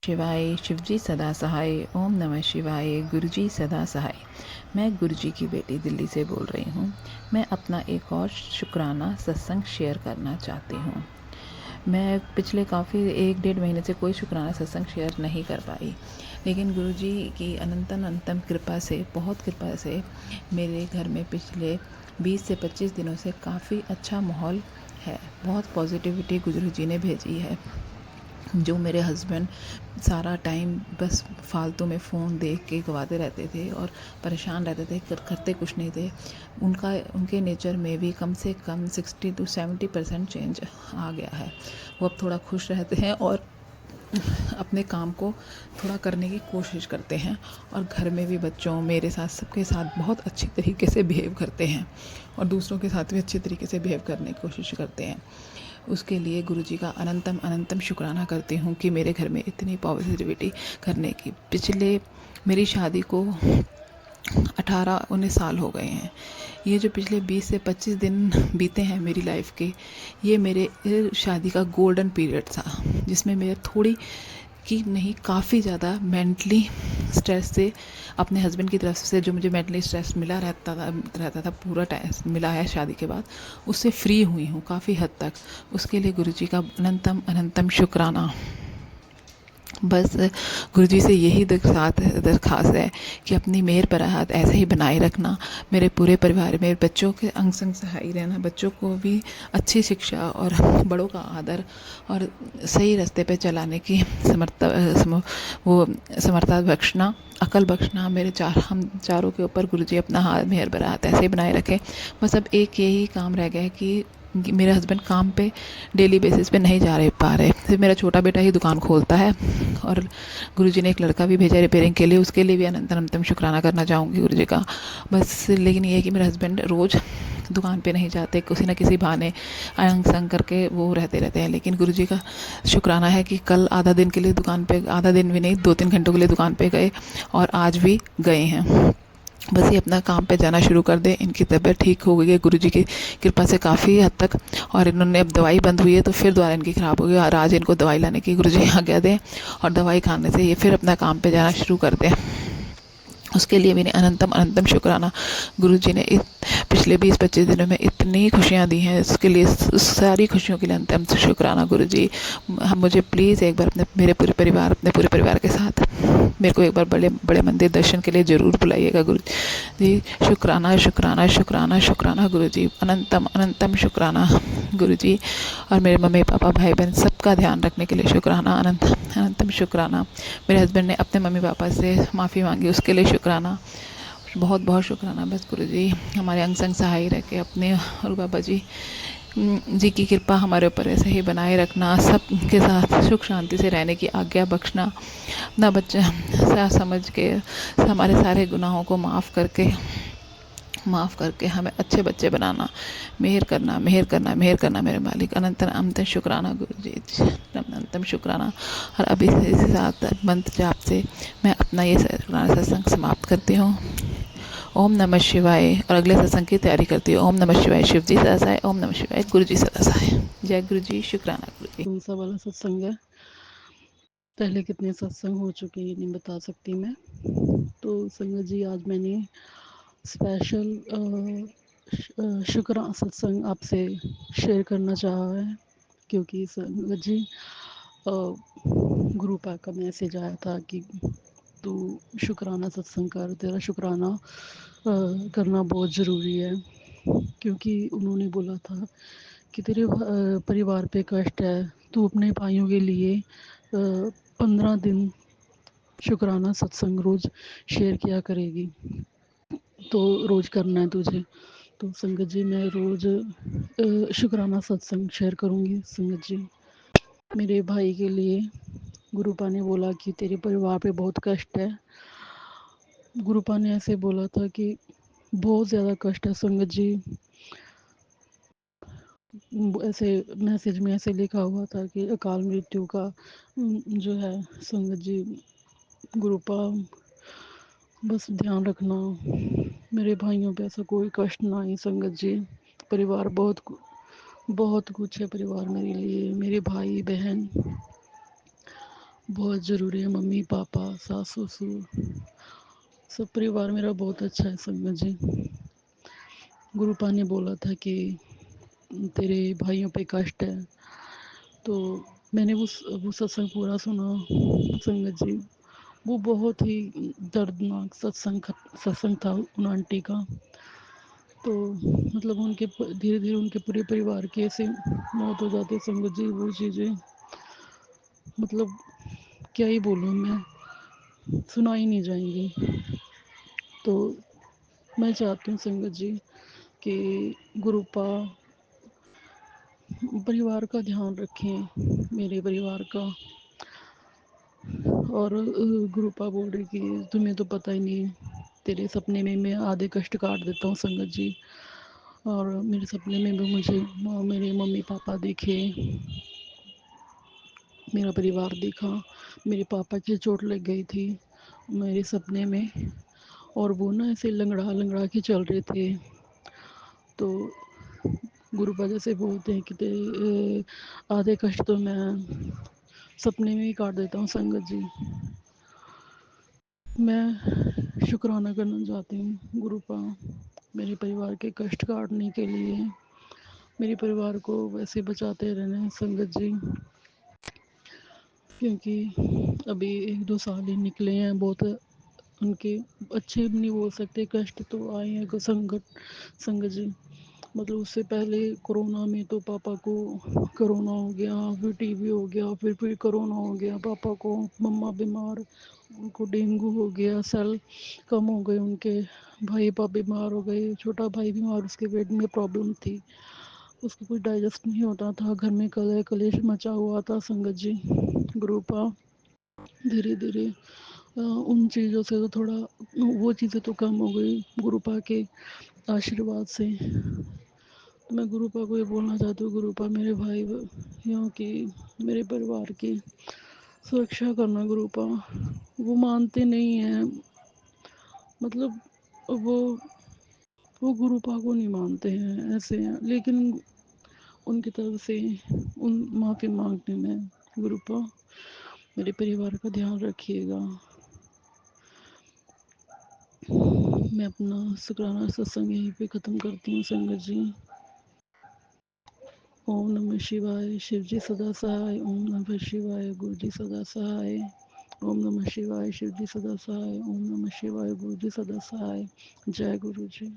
शिवाय, शिवजी सदा सहाय। ओम नमः शिवाय, गुरुजी सदा सहाय। मैं गुरुजी की बेटी दिल्ली से बोल रही हूँ। मैं अपना एक और शुक्राना सत्संग शेयर करना चाहती हूँ। मैं पिछले काफ़ी 1 डेढ़ महीने से कोई शुक्राना सत्संग शेयर नहीं कर पाई, लेकिन गुरुजी की अनंतम अनंतम कृपा से, बहुत कृपा से मेरे घर में पिछले 20 से 25 दिनों से काफ़ी अच्छा माहौल है। बहुत पॉजिटिविटी गुरुजी ने भेजी है। जो मेरे हस्बैंड सारा टाइम बस फालतू में फ़ोन देख के गवाते रहते थे और परेशान रहते थे, करते कुछ नहीं थे, उनके नेचर में भी कम से कम 60 to 70% चेंज आ गया है। वो अब थोड़ा खुश रहते हैं और अपने काम को थोड़ा करने की कोशिश करते हैं, और घर में भी बच्चों, मेरे साथ, सबके साथ बहुत अच्छी तरीके से बिहेव करते हैं, और दूसरों के साथ भी अच्छी तरीके से बिहेव करने की कोशिश करते हैं। उसके लिए गुरुजी का अनंतम अनंतम शुक्राना करती हूँ कि मेरे घर में इतनी पॉजिटिविटी करने की। पिछले मेरी शादी को 18-19 साल हो गए हैं। ये जो पिछले 20 से 25 दिन बीते हैं मेरी लाइफ के, ये मेरे शादी का गोल्डन पीरियड था, जिसमें मेरे थोड़ी कि नहीं काफ़ी ज़्यादा मेंटली स्ट्रेस से, अपने हस्बैंड की तरफ से जो मुझे मेंटली स्ट्रेस मिला रहता था पूरा टाइम मिला है शादी के बाद, उससे फ्री हुई हूँ काफ़ी हद तक। उसके लिए गुरुजी का अनंतम अनंतम शुक्राना। बस गुरुजी से यही दरख्वास्त है कि अपनी मेहर बराहत ऐसे ही बनाए रखना, मेरे पूरे परिवार, मेरे बच्चों के अंग संग सहाय रहना, बच्चों को भी अच्छी शिक्षा और बड़ों का आदर और सही रास्ते पे चलाने की समर्था बख्शना, अकल बख्शना। हम चारों के ऊपर गुरुजी अपना हाथ मेहर बराहत ऐसे ही बनाए रखे। बस अब एक यही काम रह गया है कि मेरे हस्बैंड काम पे डेली बेसिस पे नहीं जा पा रहे। सिर्फ मेरा छोटा बेटा ही दुकान खोलता है, और गुरुजी ने एक लड़का भी भेजा रिपेयरिंग के लिए, उसके लिए भी अनंत अनंतम शुक्राना करना चाहूँगी गुरुजी का। बस लेकिन ये है कि मेरे हस्बैंड रोज़ दुकान पे नहीं जाते, किसी न किसी बहाने अंग संग करके वो रहते हैं। लेकिन गुरुजी का शुक्राना है कि कल आधा दिन के लिए दुकान पे, आधा दिन भी नहीं, 2-3 घंटों के लिए दुकान पे गए, और आज भी गए हैं। बस ये अपना काम पे जाना शुरू कर दें। इनकी तबीयत ठीक हो गई है गुरुजी की कृपा से काफ़ी हद तक, और इन्होंने अब दवाई बंद हुई है तो फिर दोबारा इनकी ख़राब हो गई, और आज इनको दवाई लाने की गुरुजी आज्ञा दें, और दवाई खाने से ये फिर अपना काम पे जाना शुरू कर दें। उसके लिए मैंने अनंतम अनंतम शुक्राना। गुरुजी ने पिछले 20-25 दिनों में इतनी खुशियाँ दी हैं, उसके लिए, उस सारी खुशियों के लिए अनंतम शुक्राना गुरुजी। हम मुझे प्लीज़ एक बार अपने पूरे परिवार के साथ मेरे को एक बार बड़े बड़े मंदिर दर्शन के लिए ज़रूर बुलाइएगा गुरुजी। शुक्राना शुक्राना शुक्राना शुक्राना गुरुजी, अनंतम अनंतम शुक्राना गुरुजी। और मेरे मम्मी पापा भाई बहन सबका ध्यान रखने के लिए शुक्राना, अनंतम शुक्राना। मेरे हस्बैंड ने अपने मम्मी पापा से माफ़ी मांगी, उसके लिए शुक्राना, बहुत बहुत शुक्राना। बस गुरुजी हमारे अंग संग सहाय रह के अपने, और बाबा जी की कृपा हमारे ऊपर ऐसे ही बनाए रखना, सबके साथ सुख शांति से रहने की आज्ञा बख्शना, अपना बच्चा समझ के हमारे सारे गुनाहों को माफ़ करके हमें अच्छे बच्चे बनाना, मेहर करना मेहर करना मेहर करना मेरे मालिक। अनंतम अनंत शुक्राना गुरुजी, अनंतम शुक्राना। और अभी इसी साथ मंत्र जाप से मैं अपना ये सत्संग समाप्त करती हूँ। ओम नमः शिवाय। और अगले सत्संग की तैयारी करती हूँ। ओम नमः शिवाय, शिवजी सदा सहाय। ओम नमः शिवाय, गुरुजी सदा सहाय। जय गुरुजी, शुक्राना गुरुजी। कौन सा वाला सत्संग है, पहले कितने सत्संग हो चुके हैं ये नहीं बता सकती मैं। तो संगत जी, आज मैंने स्पेशल शुक्राना सत्संग आपसे शेयर करना चाहा है, क्योंकि संगत जी गुरु पाक का मैसेज आया था कि तू शुक्राना सत्संग कर, तेरा शुक्राना करना बहुत ज़रूरी है। क्योंकि उन्होंने बोला था कि तेरे परिवार पे कष्ट है, तू अपने भाइयों के लिए 15 दिन शुक्राना सत्संग रोज़ शेयर किया करेगी, तो रोज़ करना है तुझे। तो संगत जी, मैं रोज़ शुक्राना सत्संग शेयर करूँगी। संगत जी, मेरे भाई के लिए गुरुपा ने बोला कि तेरे परिवार पे बहुत कष्ट है। गुरुपा ने ऐसे बोला था कि बहुत ज़्यादा कष्ट है संगत जी। ऐसे मैसेज में ऐसे लिखा हुआ था कि अकाल मृत्यु का जो है संगत जी, गुरुपा बस ध्यान रखना, मेरे भाइयों पे ऐसा कोई कष्ट ना आए संगत जी। परिवार बहुत कुछ है परिवार मेरे लिए, मेरे भाई बहन बहुत ज़रूरी है। मम्मी पापा सास ससुर सब परिवार मेरा बहुत अच्छा है संगत जी। गुरुपा ने बोला था कि तेरे भाइयों पे कष्ट है, तो मैंने वो सत्संग पूरा सुना संगत जी। वो बहुत ही दर्दनाक सत्संग था उन आंटी का। तो मतलब उनके धीरे धीरे उनके पूरे परिवार की ऐसे मौत हो जाती है संगत जी। वो चीज़ें मतलब क्या ही बोलूँ मैं, सुनाई नहीं जाएंगी। तो मैं चाहती हूँ संगत जी कि गुरुपा परिवार का ध्यान रखें, मेरे परिवार का। और गुरुपा बोल रही कि तुम्हें तो पता ही नहीं, तेरे सपने में मैं आधे कष्ट काट देता हूँ संगत जी। और मेरे सपने में भी मुझे मेरे मम्मी पापा दिखे, मेरा परिवार दिखा। मेरे पापा की चोट लग गई थी मेरे सपने में, और वो ना ऐसे लंगड़ा लंगड़ा के चल रहे थे। तो गुरुपा जैसे बोलते हैं कि तेरे आधे कष्ट तो मैं सपने में ही काट देता हूँ संगत जी। मैं शुक्राना करना चाहती हूँ गुरुपा, मेरे परिवार के कष्ट काटने के लिए, मेरे परिवार को वैसे बचाते रहना संगत जी। क्योंकि अभी 1-2 साल ही निकले हैं, बहुत उनके अच्छे भी नहीं बोल सकते, कष्ट तो आए हैं संकट संगत जी। मतलब उससे पहले कोरोना में तो पापा को कोरोना हो गया, फिर टीबी हो गया, फिर कोरोना हो गया पापा को, मम्मा बीमार, उनको डेंगू हो गया, सेल कम हो गए उनके, भाई पापा बीमार हो गए, छोटा भाई बीमार, उसके पेट में प्रॉब्लम थी, उसको कुछ डाइजेस्ट नहीं होता था, घर में कलह कलेश मचा हुआ था संगत जी। ग्रुपा धीरे धीरे उन चीज़ों से तो थोड़ा वो चीज़ें तो कम हो गई गुरुपा के आशीर्वाद से। तो मैं गुरुपा को ये बोलना चाहती हूँ, गुरुपा मेरे भाई यहाँ की, मेरे परिवार की सुरक्षा करना गुरुपा। वो मानते नहीं हैं, मतलब वो वो गुरुपा को नहीं मानते हैं, ऐसे हैं, लेकिन उनकी तरफ से उन माफ़ी मांगने में गुरुपा मेरे परिवार का ध्यान रखिएगा। मैं अपना शुक्राना सत्संग यहीं पे ख़त्म करती हूँ संगत जी। ओम नमः शिवाय, शिव जी सदा सहाय। ओम नमः शिवाय, गुरु जी सदा सहाय। ओम नमः शिवाय, शिव जी सदा सहाय। ओम नमः शिवाय, गुरु जी सदा सहाय। जय गुरु जी।